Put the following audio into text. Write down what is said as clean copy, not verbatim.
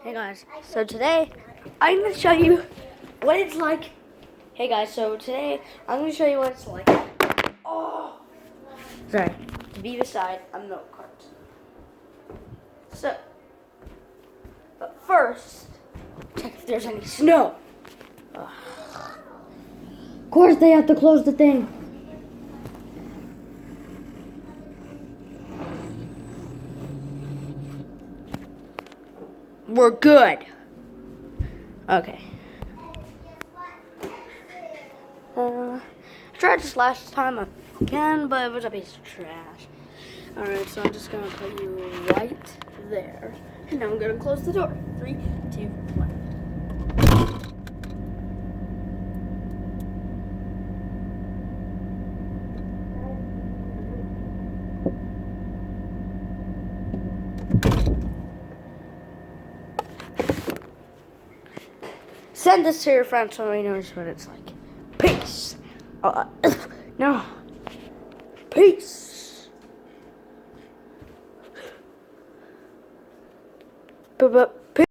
Hey guys, so today I'm going to show you what it's like. Hey guys, so today I'm going to show you what it's like. Oh! Sorry, to be beside a milk cart. So, but first, check if there's any snow. Ugh. Of course they have to close the thing. We're good. Okay. I tried this last time again, but it was a piece of trash. Alright, so I'm just gonna put you right there. And now I'm gonna close the door. 3, 2, 1. Send this to your friends so he knows what it's like. Peace. No. Peace. But